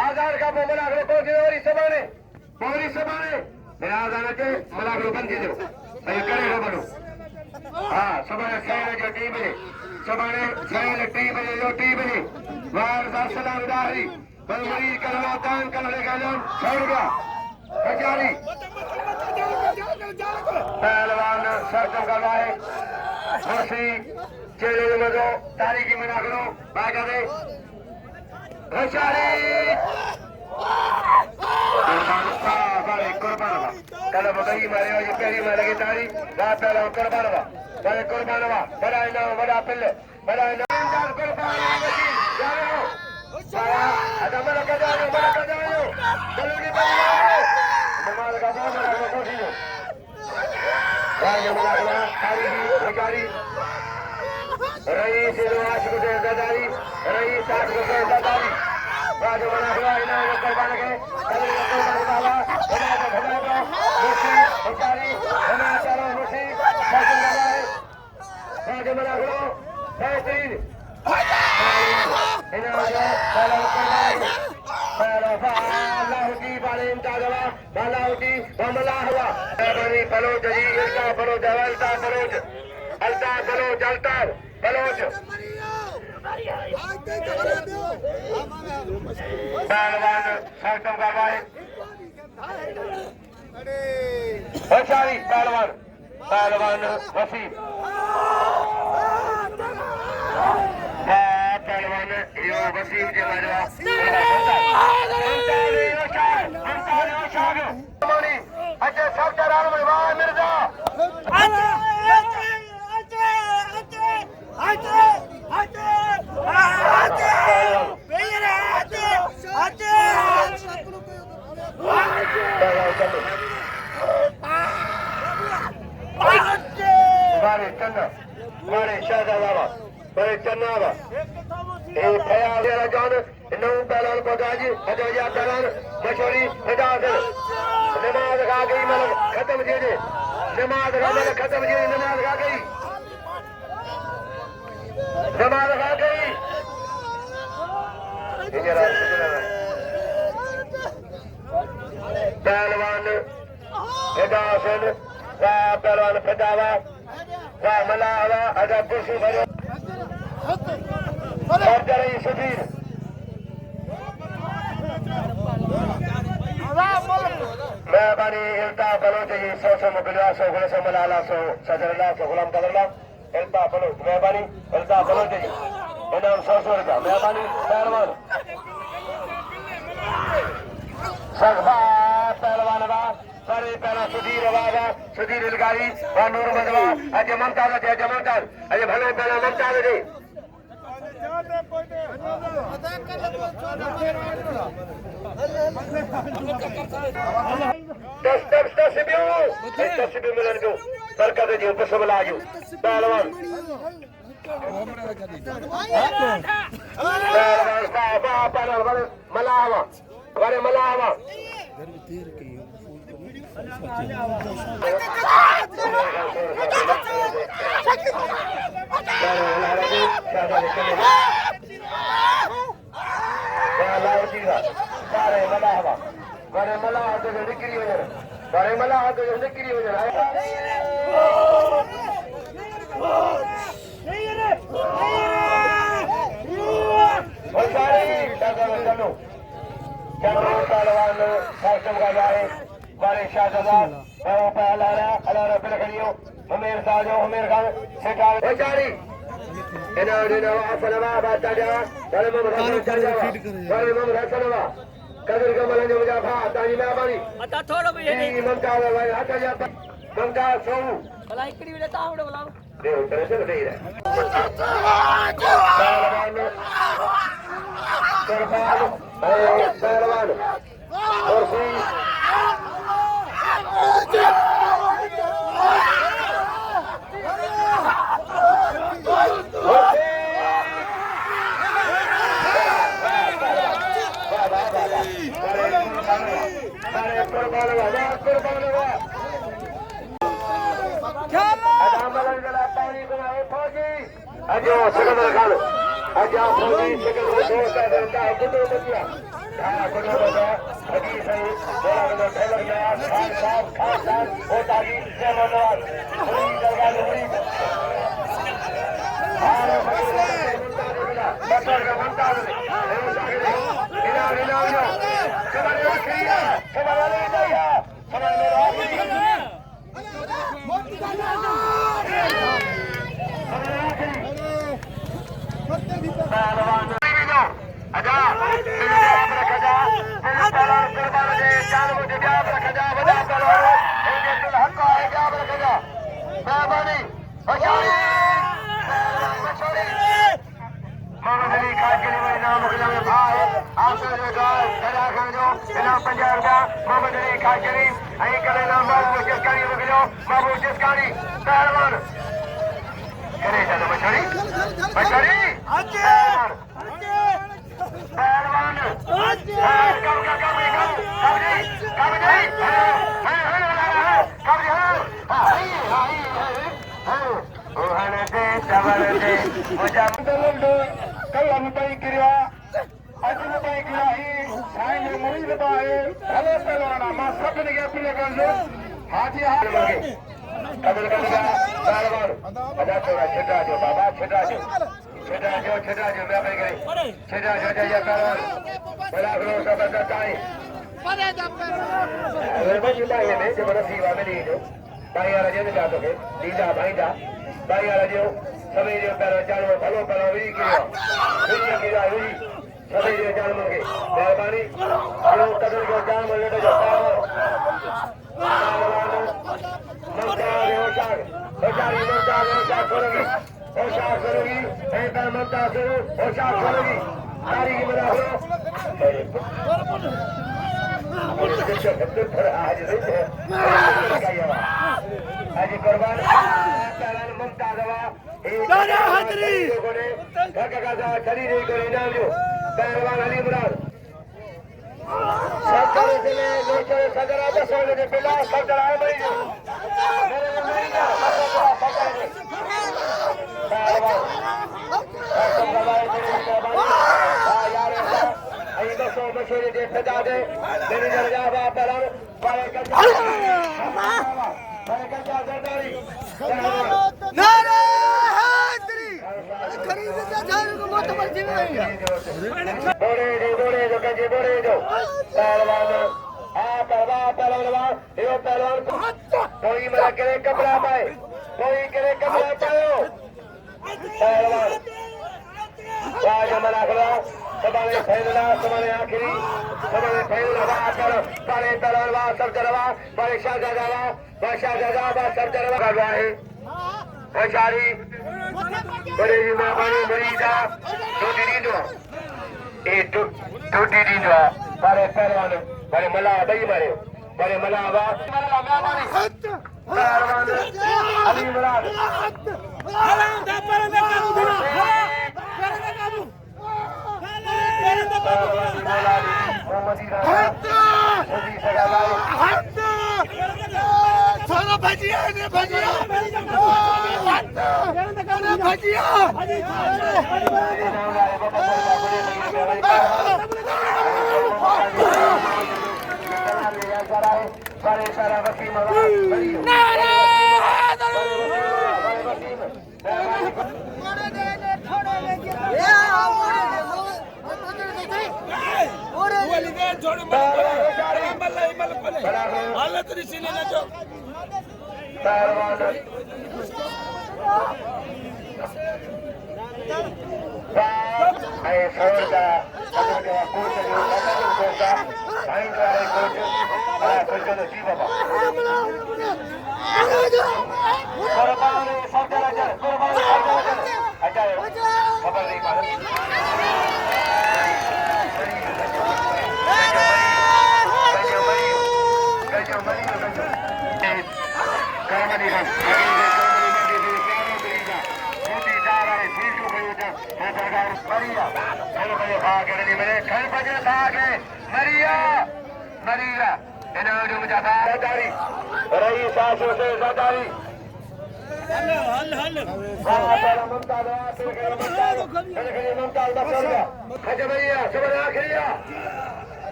आधार का मलागड़ो को वरी सबाने मेरा आधार के मलागड़ो बंद थी दो करे बनो हाँ सुबह 6 जो 3 बजे सुबह 6 3 बजे जो 3 बजे वार सलाम दारी बलमरी करवा दान करने का नाम छोड़ गया बेचारी पहलवान सरकम कर रहा है मुर्शी चेले मजो तारीखी मना करो बागा दे बेचारी कुर्बान कल बगई मारे और ये पेरी मारे की तारी रात पहला कुर्बान हुआ बड़ा इनाम बड़ा पिल्ले बड़ा इनाम कुर्बान ada mana kadang kalau di bawah memang kadang ada posisi yang mana hari ini berkali Rais itu asal dari Rais asal dari bagaimana mana ini yang korban ke kalau yang korban bala bagaimana musi berkali mana cara musi bagaimana hari ini ini ada kalau Balauti balin tagawa balauti bamalahwa bani baloj ji ilka baloj alta baloj पहलवान सरकम कर रहा है बेचारी पहलवान वसीम पहलवान यो वसीम जी मारवा अच्छा सब चराल में वाह मिर्जा मारे शाहजादा बड़े चन्नावा एक ख्याल तेरा जान नौ पहलवान को गाजी हजरिया पहलवान मशहूरी हिदायत नमाज खा गई मतलब खत्म जी नमाज खा मतलब खत्म जी नमाज खा गई पहलवान हिदायत पहलवान फटावा मलावा अदा कुर्सी भरो सुधीर मेहरबानी इल्ता बलोच जी 100 मुकलिया 100 गुल से मलाला 100 सजरला 100 गुलाम कदरला इल्ता बलोच मेहरबानी इल्ता बलोच जी इनाम 100 रुपया मेहरबानी पहलवान सगफा पहलवान सारे पहला सुधीर वागा सुधीर इलगारी वा नूर मजवा अजय ममताज अजय भले पहला ममताज दे दस मिलन जो बरकत जी पसबल आजो पहलवान पहलवान मलावा हमेर साजो हमेर खान सेठार बेचारी इना वासनवा बाताजा धर्मम रसन चलवा धर्मम रसनवा कदर कमल जो मुझा भा तानी मेहरबानी अता थोड़ो भी नहीं ममता भाई हटा जा ममता सो भला इकड़ी वेले तावड़ो बुलाओ दे उतर से दे रे पहलवान कुर्सी अजो सिकंदर खान अजा फौजी सिकंदर दोस्त है गुड्डू बतिया धारा को बोलो हकी सही बोला को टेलर में खान साहब वो ताजी से मनोवाल पूरी जगह पूरी हारो बटर का बनता है इना इना चलो आखिरी चलो ले जाइए चलो मेरा आखिरी पहलवान आजा रखा जा पहलवान कुर्बान दे चाल मुझे जाब रखा जा बजा पहलवान इनके दिल हक का है जाब रखा जा मेहरबानी बचाई मोहम्मद अली खान के लिए नाम मुखला में भाई आपसे जो गाल खड़ा कर जो इनाम 50 रुपया मोहम्मद अली खान के लिए आई करे नाम बाबू जिसकारी मुखलो बाबू जिसकारी पहलवान करे चलो बचाई पहलवान बाबा छिटा जो मैं भाई गई छिटा जो जय पहलवान बड़ा करो सब बताई अरे भाई भाई ने जो बड़ा सीवा में ली जो भाई यार जे जा तो के दीदा भाई यार जो सभी जो पहलवान चालू भलो भलो भी किया सभी जो चालू के मेहरबानी हेलो कदर को जान मिले तो होशियार करोगी बेहतर ममता करो होशियार करोगी सारी की बना हो आज आज कुर्बान ममता दवा शरीर इनाम जो पहलवान अली मुराद सब तरह से लोचर सगरा बसोले के पिला सब चढ़ाए मरी जो मशहूर जे फदा दे मेरी जगह पर पाए का सरदारी नारे हैदरी खरीद के जान को मोतबर जी में बोले जो कजे बोले जो पहलवान पहलवान यो पहलवान कोई मरा करे कपड़ा पाए कोई करे कपड़ा पायो पहलवान राज मना करो सबने फैसला सबने आखिरी सबने फैसला कर बड़े पहलवान सब जरवा बड़े शाहजादा सब जरवा करवाए होशियारी बड़े जी मेहरबानी मरीदा टूटी दीदो ए टूटी दीदो बड़े पहलवान बड़े मला भाई बड़े मला बा पहलवान अली मुराद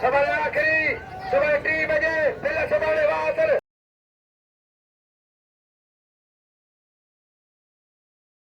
सवाल आखिरी सुबह 3 बजे